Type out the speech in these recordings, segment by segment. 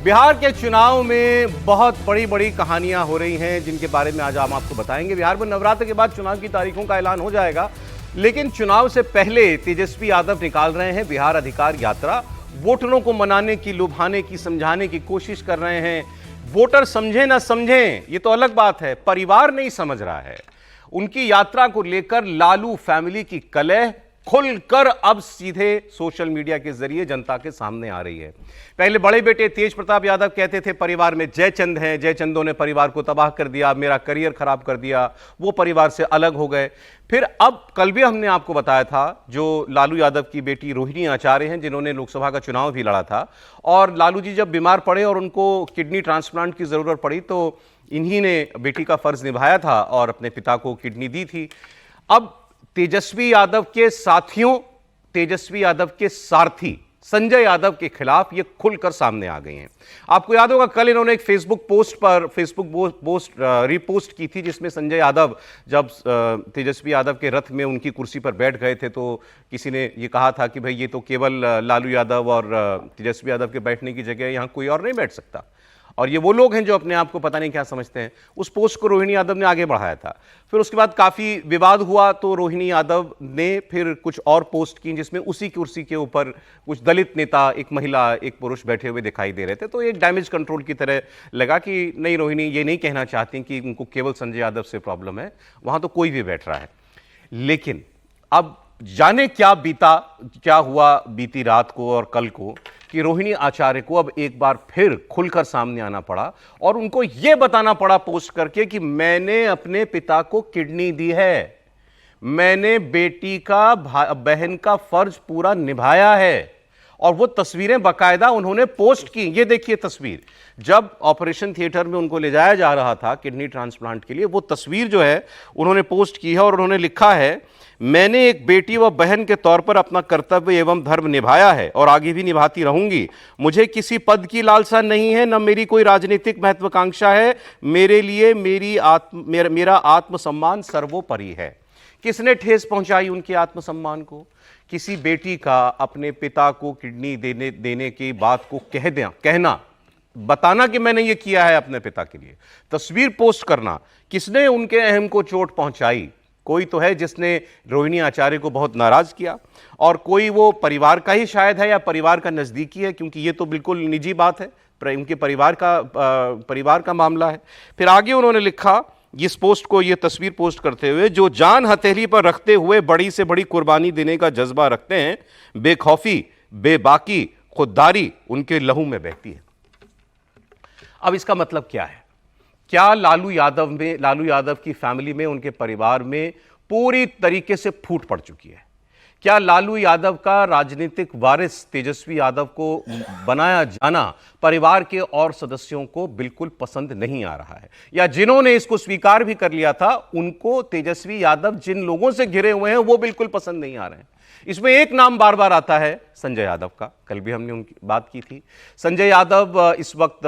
बिहार के चुनाव में बहुत बड़ी बड़ी कहानियां हो रही हैं जिनके बारे में आज हम आपको बताएंगे। बिहार में नवरात्र के बाद चुनाव की तारीखों का ऐलान हो जाएगा, लेकिन चुनाव से पहले तेजस्वी यादव निकाल रहे हैं बिहार अधिकार यात्रा। वोटरों को मनाने की, लुभाने की, समझाने की कोशिश कर रहे हैं। वोटर समझे ना समझें ये तो अलग बात है, परिवार नहीं समझ रहा है। उनकी यात्रा को लेकर लालू फैमिली की कलह खुलकर अब सीधे सोशल मीडिया के जरिए जनता के सामने आ रही है। पहले बड़े बेटे तेज प्रताप यादव कहते थे परिवार में जयचंद हैं, जयचंदों ने परिवार को तबाह कर दिया, मेरा करियर खराब कर दिया, वो परिवार से अलग हो गए। फिर अब कल भी हमने आपको बताया था जो लालू यादव की बेटी रोहिणी आचार्य हैं, जिन्होंने लोकसभा का चुनाव भी लड़ा था, और लालू जी जब बीमार पड़े और उनको किडनी ट्रांसप्लांट की जरूरत पड़ी तो इन्हीं ने बेटी का फर्ज निभाया था और अपने पिता को किडनी दी थी। अब तेजस्वी यादव के साथियों, तेजस्वी यादव के सारथी संजय यादव के खिलाफ ये खुलकर सामने आ गए हैं। आपको याद होगा कल इन्होंने एक फेसबुक पोस्ट रीपोस्ट की थी, जिसमें संजय यादव जब तेजस्वी यादव के रथ में उनकी कुर्सी पर बैठ गए थे तो किसी ने ये कहा था कि भाई ये तो केवल लालू यादव और तेजस्वी यादव के बैठने की जगह, यहां कोई और नहीं बैठ सकता, और ये वो लोग हैं जो अपने आप को पता नहीं क्या समझते हैं। उस पोस्ट को रोहिणी यादव ने आगे बढ़ाया था। फिर उसके बाद काफी विवाद हुआ तो रोहिणी यादव ने फिर कुछ और पोस्ट की जिसमें उसी कुर्सी के ऊपर कुछ दलित नेता, एक महिला, एक पुरुष बैठे हुए दिखाई दे रहे थे। तो एक डैमेज कंट्रोल की तरह लगा कि नहीं, रोहिणी ये नहीं कहना चाहती कि उनको केवल संजय यादव से प्रॉब्लम है, वहां तो कोई भी बैठ रहा है। लेकिन अब जाने क्या हुआ बीती रात को और कल को कि रोहिणी आचार्य को अब एक बार फिर खुलकर सामने आना पड़ा और उनको यह बताना पड़ा पोस्ट करके कि मैंने अपने पिता को किडनी दी है, मैंने बेटी का बहन का फर्ज पूरा निभाया है। और वो तस्वीरें बाकायदा उन्होंने पोस्ट की। ये देखिए तस्वीर, जब ऑपरेशन थिएटर में उनको ले जाया जा रहा था किडनी ट्रांसप्लांट के लिए, वो तस्वीर जो है उन्होंने पोस्ट की है और उन्होंने लिखा है, मैंने एक बेटी व बहन के तौर पर अपना कर्तव्य एवं धर्म निभाया है और आगे भी निभाती रहूंगी। मुझे किसी पद की लालसा नहीं है, न मेरी कोई राजनीतिक महत्वाकांक्षा है। मेरे लिए मेरा आत्मसम्मान सर्वोपरि है। किसने ठेस पहुंचाई उनके आत्मसम्मान को? किसी बेटी का अपने पिता को किडनी देने की बात को कहना, बताना कि मैंने ये किया है अपने पिता के लिए, तस्वीर पोस्ट करना, किसने उनके अहम को चोट पहुंचाई? कोई तो है जिसने रोहिणी आचार्य को बहुत नाराज किया, और कोई वो परिवार का ही शायद है या परिवार का नजदीकी है, क्योंकि ये तो बिल्कुल निजी बात है, उनके परिवार का मामला है। फिर आगे उन्होंने लिखा इस पोस्ट को, ये तस्वीर पोस्ट करते हुए, जो जान हथेली पर रखते हुए बड़ी से बड़ी कुर्बानी देने का जज्बा रखते हैं, बेखौफी, बेबाकी, खुददारी उनके लहू में बहती है। अब इसका मतलब क्या है? क्या लालू यादव की फैमिली में, उनके परिवार में पूरी तरीके से फूट पड़ चुकी है? क्या लालू यादव का राजनीतिक वारिस तेजस्वी यादव को बनाया जाना परिवार के और सदस्यों को बिल्कुल पसंद नहीं आ रहा है? या जिन्होंने इसको स्वीकार भी कर लिया था उनको तेजस्वी यादव जिन लोगों से घिरे हुए हैं वो बिल्कुल पसंद नहीं आ रहे हैं? इसमें एक नाम बार बार आता है संजय यादव का। कल भी हमने उनकी बात की थी। संजय यादव इस वक्त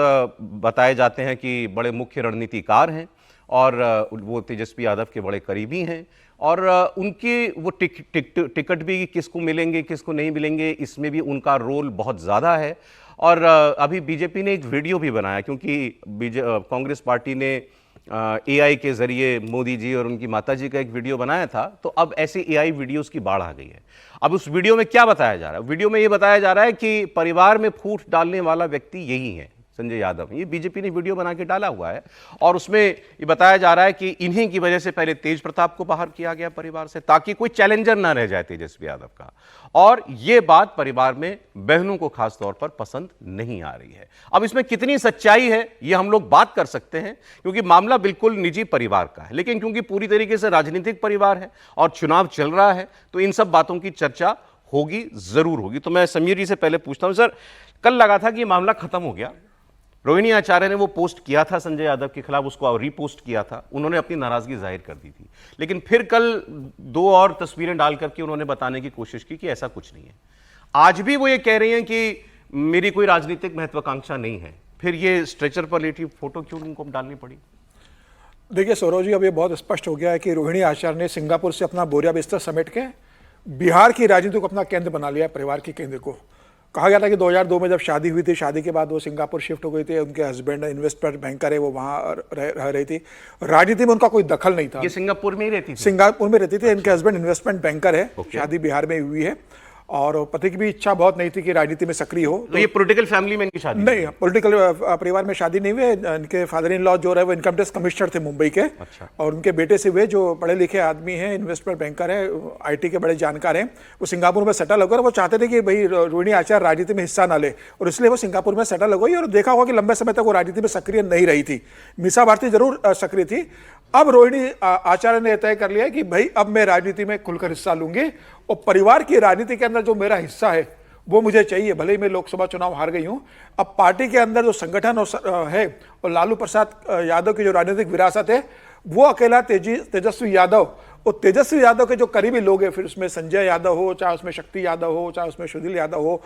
बताए जाते हैं कि बड़े मुख्य रणनीतिकार हैं और वो तेजस्वी यादव के बड़े करीबी हैं, और उनकी वो टिकट भी किसको मिलेंगे किसको नहीं मिलेंगे, इसमें भी उनका रोल बहुत ज़्यादा है। और अभी बीजेपी ने एक वीडियो भी बनाया, क्योंकि कांग्रेस पार्टी ने एआई के जरिए मोदी जी और उनकी माता जी का एक वीडियो बनाया था, तो अब ऐसे एआई वीडियोस की बाढ़ आ गई है। अब उस वीडियो में क्या बताया जा रहा है? वीडियो में ये बताया जा रहा है कि परिवार में फूट डालने वाला व्यक्ति यही है, संजय यादव। ये बीजेपी ने वीडियो बना के डाला हुआ है और उसमें ये बताया जा रहा है कि इन्हीं की वजह से पहले तेज प्रताप को बाहर किया गया परिवार से, ताकि कोई चैलेंजर ना रह जाए तेजस्वी यादव का। और ये बात परिवार में बहनों को खास तौर पर पसंद नहीं आ रही है। अब इसमें कितनी सच्चाई है ये हम लोग बात कर सकते हैं, क्योंकि मामला बिल्कुल निजी परिवार का है, लेकिन क्योंकि पूरी तरीके से राजनीतिक परिवार है और चुनाव चल रहा है तो इन सब बातों की चर्चा होगी, जरूर होगी। तो मैं समीर जी से पहले पूछता हूं, सर कल लगा था कि मामला खत्म हो गया, रोहिणी आचार्य ने वो पोस्ट किया था संजय यादव के खिलाफ, उसको रीपोस्ट किया था, उन्होंने अपनी नाराजगी जाहिर कर दी थी, लेकिन फिर कल दो और तस्वीरें डाल करके उन्होंने बताने की कोशिश की कि ऐसा कुछ नहीं है। आज भी वो ये कह रही हैं कि मेरी कोई राजनीतिक महत्वाकांक्षा नहीं है। फिर ये स्ट्रेचर पर लेटी फोटो क्यों उनको डालनी पड़ी? देखिए सौरभ जी, अब ये बहुत स्पष्ट हो गया है कि रोहिणी आचार्य ने सिंगापुर से अपना बोरिया बिस्तर समेट के बिहार की राजनीति को अपना केंद्र बना लिया, परिवार के केंद्र को। कहा गया था कि 2002 में जब शादी हुई थी, शादी के बाद वो सिंगापुर शिफ्ट हो गई थी, उनके हस्बैंड इन्वेस्टमेंट बैंकर है, वो वहाँ रह रही थी, राजनीति में उनका कोई दखल नहीं था। ये सिंगापुर में ही रहती थी? सिंगापुर में रहती थी। इनके हस्बैंड इन्वेस्टमेंट बैंकर है, शादी बिहार में हुई है, और पति की भी इच्छा बहुत नहीं थी कि राजनीति में सक्रिय हो। तो ये पॉलिटिकल फैमिली में इनकी शादी नहीं, पॉलिटिकल परिवार में शादी नहीं हुई है। इनके फादर इन लॉ जो रहे वो इनकम टैक्स कमिश्नर थे मुंबई के। अच्छा। और उनके बेटे से हुए, जो पढ़े लिखे आदमी हैं, इन्वेस्टमेंट बैंकर है, आईटी के बड़े जानकार हैं, वो सिंगापुर में सेटल होकर वो चाहते थे कि भाई रोहिणी आचार्य राजनीति में हिस्सा ना ले, और इसलिए वो सिंगापुर में सेटल हो गई। और देखा होगा कि लंबे समय तक वो राजनीति में सक्रिय नहीं रही थी। मीसा भारती जरूर सक्रिय थी। अब रोहिणी आचार्य ने तय कर लिया कि भाई अब मैं राजनीति में खुलकर हिस्सा लूंगी, और परिवार की राजनीति के अंदर जो मेरा हिस्सा है वो मुझे चाहिए, भले ही मैं लोकसभा चुनाव हार गई हूं। अब पार्टी के अंदर जो संगठन है, और लालू प्रसाद यादव की जो राजनीतिक विरासत है, वो अकेला तेजस्वी यादव, और तेजस्वी यादव के जो करीबी लोग हैं, फिर उसमें संजय यादव हो, चाहे उसमें शक्ति यादव हो, चाहे उसमें सुनील यादव हो,